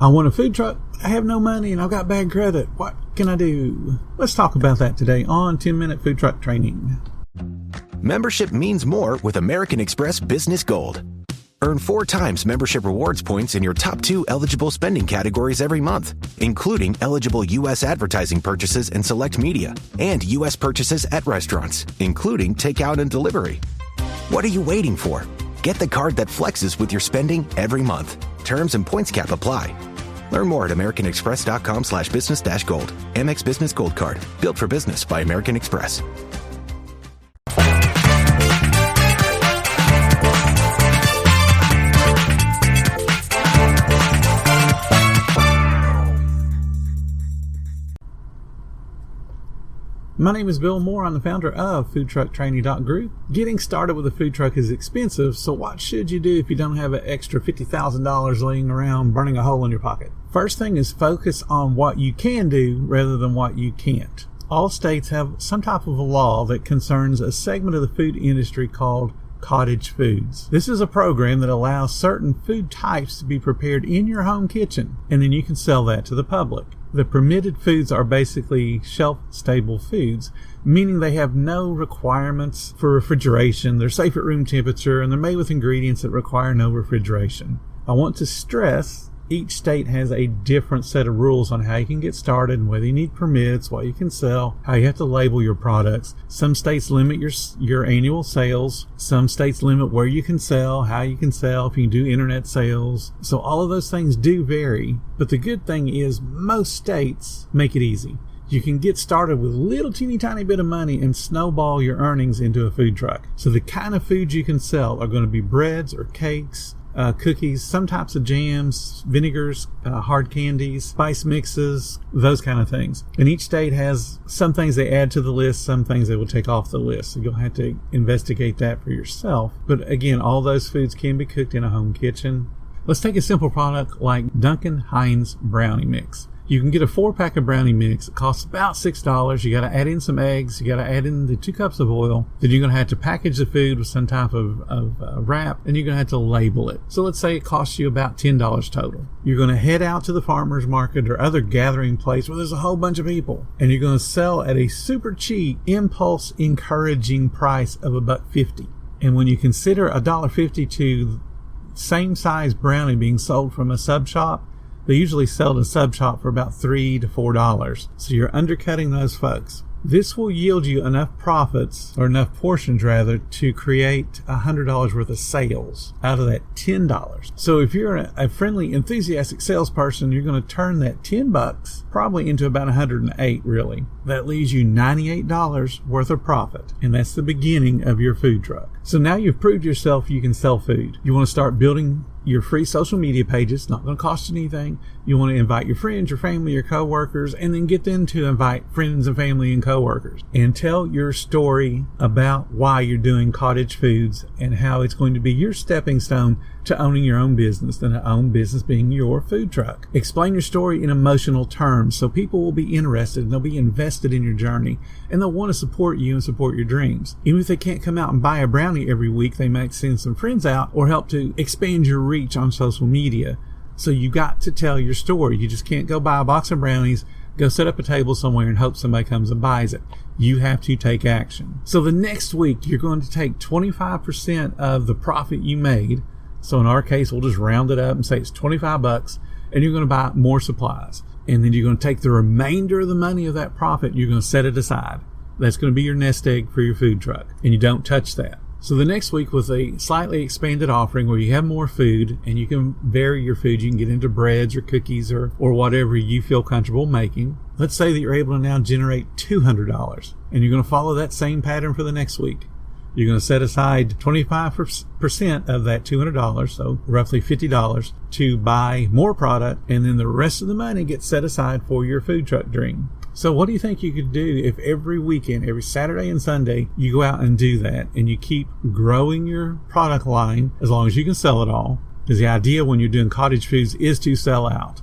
I want a food truck. I have no money and I've got bad credit. What can I do? Let's talk about that today on 10-Minute Food Truck Training. Membership means more with American Express Business Gold. Earn 4 times membership rewards points in your top 2 eligible spending categories every month, including eligible U.S. advertising purchases and select media, and U.S. purchases at restaurants, including takeout and delivery. What are you waiting for? Get the card that flexes with your spending every month. Terms and points cap apply. Learn more at americanexpress.com/business-gold. Amex Business Gold Card. Built for business by American Express. My name is Bill Moore. I'm the founder of foodtrucktraining.group. Getting started with a food truck is expensive, so what should you do if you don't have an extra $50,000 laying around burning a hole in your pocket? First thing is focus on what you can do rather than what you can't. All states have some type of a law that concerns a segment of the food industry called cottage foods. This is a program that allows certain food types to be prepared in your home kitchen, and then you can sell that to the public. The permitted foods are basically shelf-stable foods, meaning they have no requirements for refrigeration, they're safe at room temperature, and they're made with ingredients that require no refrigeration. I want to stress each state has a different set of rules on how you can get started and whether you need permits, what you can sell, how you have to label your products. Some states limit your annual sales. Some states limit where you can sell, how you can sell, if you can do internet sales. So all of those things do vary. But the good thing is most states make it easy. You can get started with a little teeny tiny bit of money and snowball your earnings into a food truck. So the kind of foods you can sell are going to be breads or cakes, cookies, some types of jams, vinegars, hard candies, spice mixes, those kind of things. And each state has some things they add to the list, some things they will take off the list. So you'll have to investigate that for yourself. But again, all those foods can be cooked in a home kitchen. Let's take a simple product like Duncan Hines Brownie Mix. You can get a 4-pack of brownie mix. It costs about $6. You got to add in some eggs. You got to add in the 2 cups of oil. Then you're going to have to package the food with some type of wrap, and you're going to have to label it. So let's say it costs you about $10 total. You're going to head out to the farmer's market or other gathering place where there's a whole bunch of people, and you're going to sell at a super cheap, impulse encouraging price of $1.50. And when you consider $1.50 to same size brownie being sold from a sub shop, they usually sell to sub shop for about $3 to $4. So you're undercutting those folks. This will yield you enough profits, or enough portions rather, to create $100 worth of sales out of that $10. So if you're a friendly, enthusiastic salesperson, you're going to turn that $10 probably into about $108 really. That leaves you $98 worth of profit. And that's the beginning of your food truck. So now you've proved yourself you can sell food. You want to start building your free social media pages, not going to cost you anything. You want to invite your friends, your family, your coworkers, and then get them to invite friends and family and coworkers. And tell your story about why you're doing cottage foods and how it's going to be your stepping stone to owning your own business, and own business being your food truck. Explain your story in emotional terms so people will be interested and they'll be invested in your journey, and they'll want to support you and support your dreams. Even if they can't come out and buy a brownie every week, they might send some friends out or help to expand your reach on social media. So you got to tell your story. You just can't go buy a box of brownies, go set up a table somewhere and hope somebody comes and buys it. You have to take action. So the next week, you're going to take 25% of the profit you made. So in our case, we'll just round it up and say it's $25, and you're going to buy more supplies. And then you're going to take the remainder of the money of that profit, you're going to set it aside. That's going to be your nest egg for your food truck, and you don't touch that. So the next week, with a slightly expanded offering where you have more food and you can vary your food, you can get into breads or cookies or whatever you feel comfortable making. Let's say that you're able to now generate $200, and you're going to follow that same pattern for the next week. You're going to set aside 25% of that $200, so roughly $50, to buy more product, and then the rest of the money gets set aside for your food truck dream. So what do you think you could do if every weekend, every Saturday and Sunday, you go out and do that, and you keep growing your product line as long as you can sell it all? Because the idea when you're doing cottage foods is to sell out.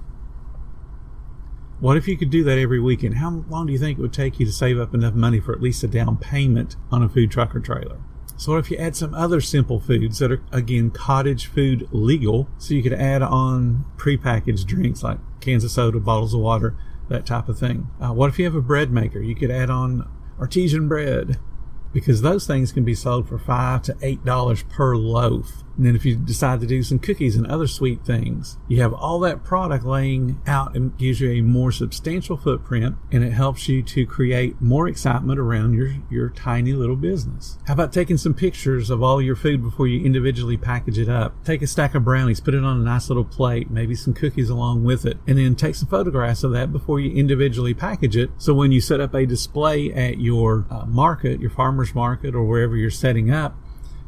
What if you could do that every weekend? How long do you think it would take you to save up enough money for at least a down payment on a food truck or trailer? So what if you add some other simple foods that are, again, cottage food legal? So you could add on prepackaged drinks like cans of soda, bottles of water, that type of thing. What if you have a bread maker? You could add on artisan bread, because those things can be sold for $5 to $8 per loaf. And then if you decide to do some cookies and other sweet things, you have all that product laying out and gives you a more substantial footprint, and it helps you to create more excitement around your tiny little business. How about taking some pictures of all your food before you individually package it up? Take a stack of brownies, put it on a nice little plate, maybe some cookies along with it, and then take some photographs of that before you individually package it. So when you set up a display at your market, your farmer's market, or wherever you're setting up,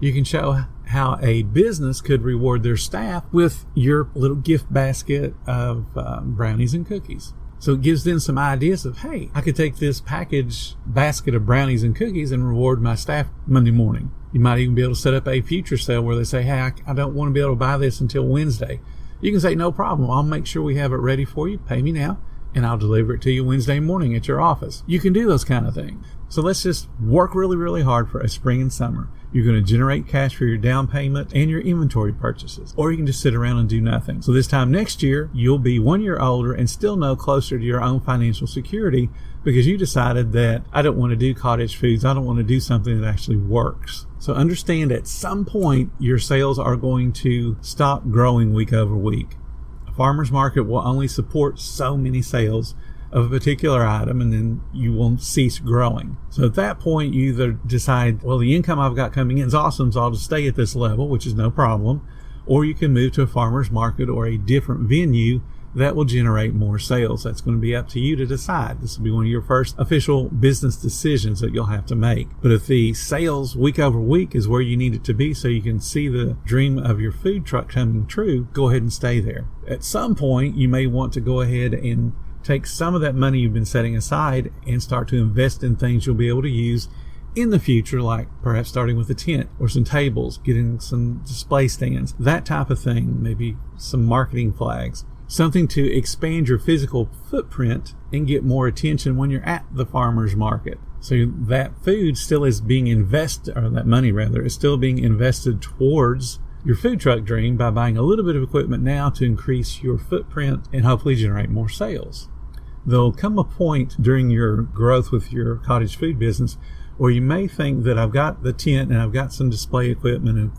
you can show how a business could reward their staff with your little gift basket of brownies and cookies. So it gives them some ideas of, hey, I could take this package basket of brownies and cookies and reward my staff Monday morning. You might even be able to set up a future sale where they say, hey, I don't want to be able to buy this until Wednesday. You can say, no problem. I'll make sure we have it ready for you. Pay me now, and I'll deliver it to you Wednesday morning at your office. You can do those kind of things. So let's just work really, really hard for a spring and summer. You're going to generate cash for your down payment and your inventory purchases, or you can just sit around and do nothing. So this time next year, you'll be 1 year older and still no closer to your own financial security, because you decided that I don't want to do cottage foods. I don't want to do something that actually works. So understand at some point your sales are going to stop growing week over week. A farmer's market will only support so many sales of a particular item, and then you won't cease growing. So at that point, you either decide, well, the income I've got coming in is awesome, so I'll just stay at this level, which is no problem, or you can move to a farmer's market or a different venue that will generate more sales. That's going to be up to you to decide. This will be one of your first official business decisions that you'll have to make. But if the sales week over week is where you need it to be so you can see the dream of your food truck coming true, go ahead and stay there. At some point, you may want to go ahead and take some of that money you've been setting aside and start to invest in things you'll be able to use in the future, like perhaps starting with a tent or some tables, getting some display stands, that type of thing, maybe some marketing flags, something to expand your physical footprint and get more attention when you're at the farmer's market. So that food still is being invested, or that money rather, is still being invested towards your food truck dream by buying a little bit of equipment now to increase your footprint and hopefully generate more sales. There'll come a point during your growth with your cottage food business where you may think that I've got the tent and I've got some display equipment, and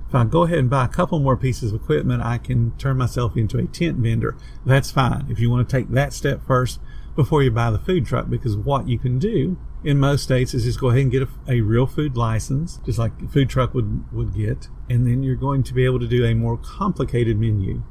if I go ahead and buy a couple more pieces of equipment, I can turn myself into a tent vendor. That's fine if you want to take that step first before you buy the food truck, because what you can do in most states is just go ahead and get a real food license, just like the food truck would get, and then you're going to be able to do a more complicated menu.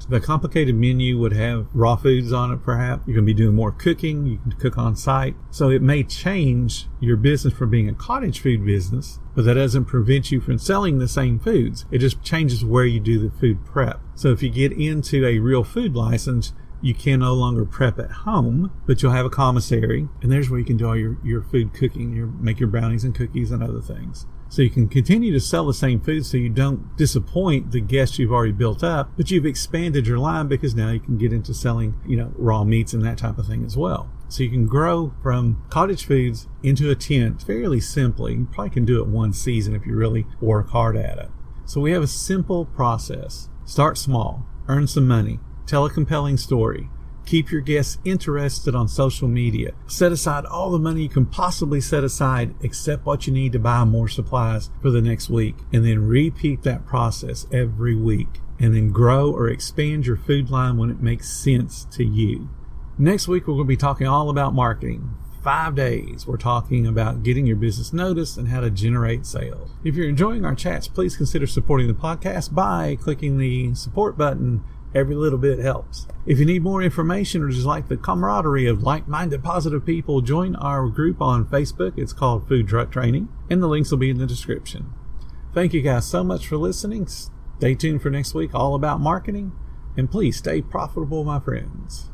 The complicated menu would have raw foods on it, perhaps. You're going to be doing more cooking. You can cook on site. So it may change your business from being a cottage food business, but that doesn't prevent you from selling the same foods. It just changes where you do the food prep. So if you get into a real food license, you can no longer prep at home, but you'll have a commissary, and there's where you can do all your food cooking, make your brownies and cookies and other things. So you can continue to sell the same food so you don't disappoint the guests you've already built up, but you've expanded your line because now you can get into selling, raw meats and that type of thing as well. So you can grow from cottage foods into a tent fairly simply. You probably can do it one season if you really work hard at it. So we have a simple process. Start small, earn some money, tell a compelling story, keep your guests interested on social media, set aside all the money you can possibly set aside except what you need to buy more supplies for the next week, and then repeat that process every week, and then grow or expand your food line when it makes sense to you. Next week, we're going to be talking all about marketing. 5 days, we're talking about getting your business noticed and how to generate sales. If you're enjoying our chats, please consider supporting the podcast by clicking the support button. Every little bit helps. If you need more information or just like the camaraderie of like-minded positive people, join our group on Facebook. It's called Food Truck Training, and the links will be in the description. Thank you guys so much for listening. Stay tuned for next week, all about marketing, and please stay profitable, my friends.